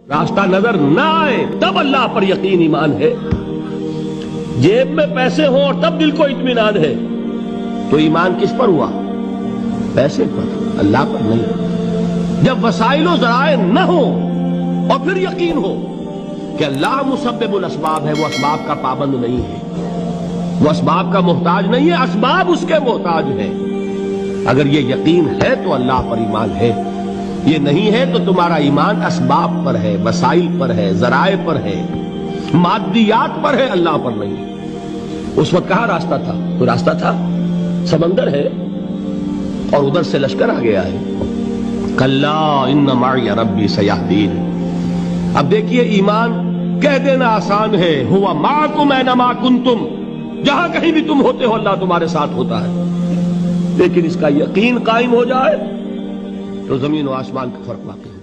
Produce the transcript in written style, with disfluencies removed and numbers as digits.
راستہ نظر نہ آئے تب اللہ پر یقین ایمان ہے. جیب میں پیسے ہوں اور تب دل کو اطمینان ہے تو ایمان کس پر ہوا؟ پیسے پر، اللہ پر نہیں. جب وسائل و ذرائع نہ ہو اور پھر یقین ہو کہ اللہ مسبب الاسباب ہے، وہ اسباب کا پابند نہیں ہے، وہ اسباب کا محتاج نہیں ہے، اسباب اس کے محتاج ہیں. اگر یہ یقین ہے تو اللہ پر ایمان ہے، یہ نہیں ہے تو تمہارا ایمان اسباب پر ہے، وسائل پر ہے، ذرائع پر ہے، مادیات پر ہے، اللہ پر نہیں. اس وقت کہاں راستہ تھا؟ کوئی راستہ تھا؟ سمندر ہے اور ادھر سے لشکر آ گیا ہے. کلا ان معی ربی سیہدین. اب دیکھیے ایمان کہہ دینا آسان ہے، ہوا معکم اینما کنتم، جہاں کہیں بھی تم ہوتے ہو اللہ تمہارے ساتھ ہوتا ہے. لیکن اس کا یقین قائم ہو جائے تو زمین و آسمان کا فرق واقع ہے.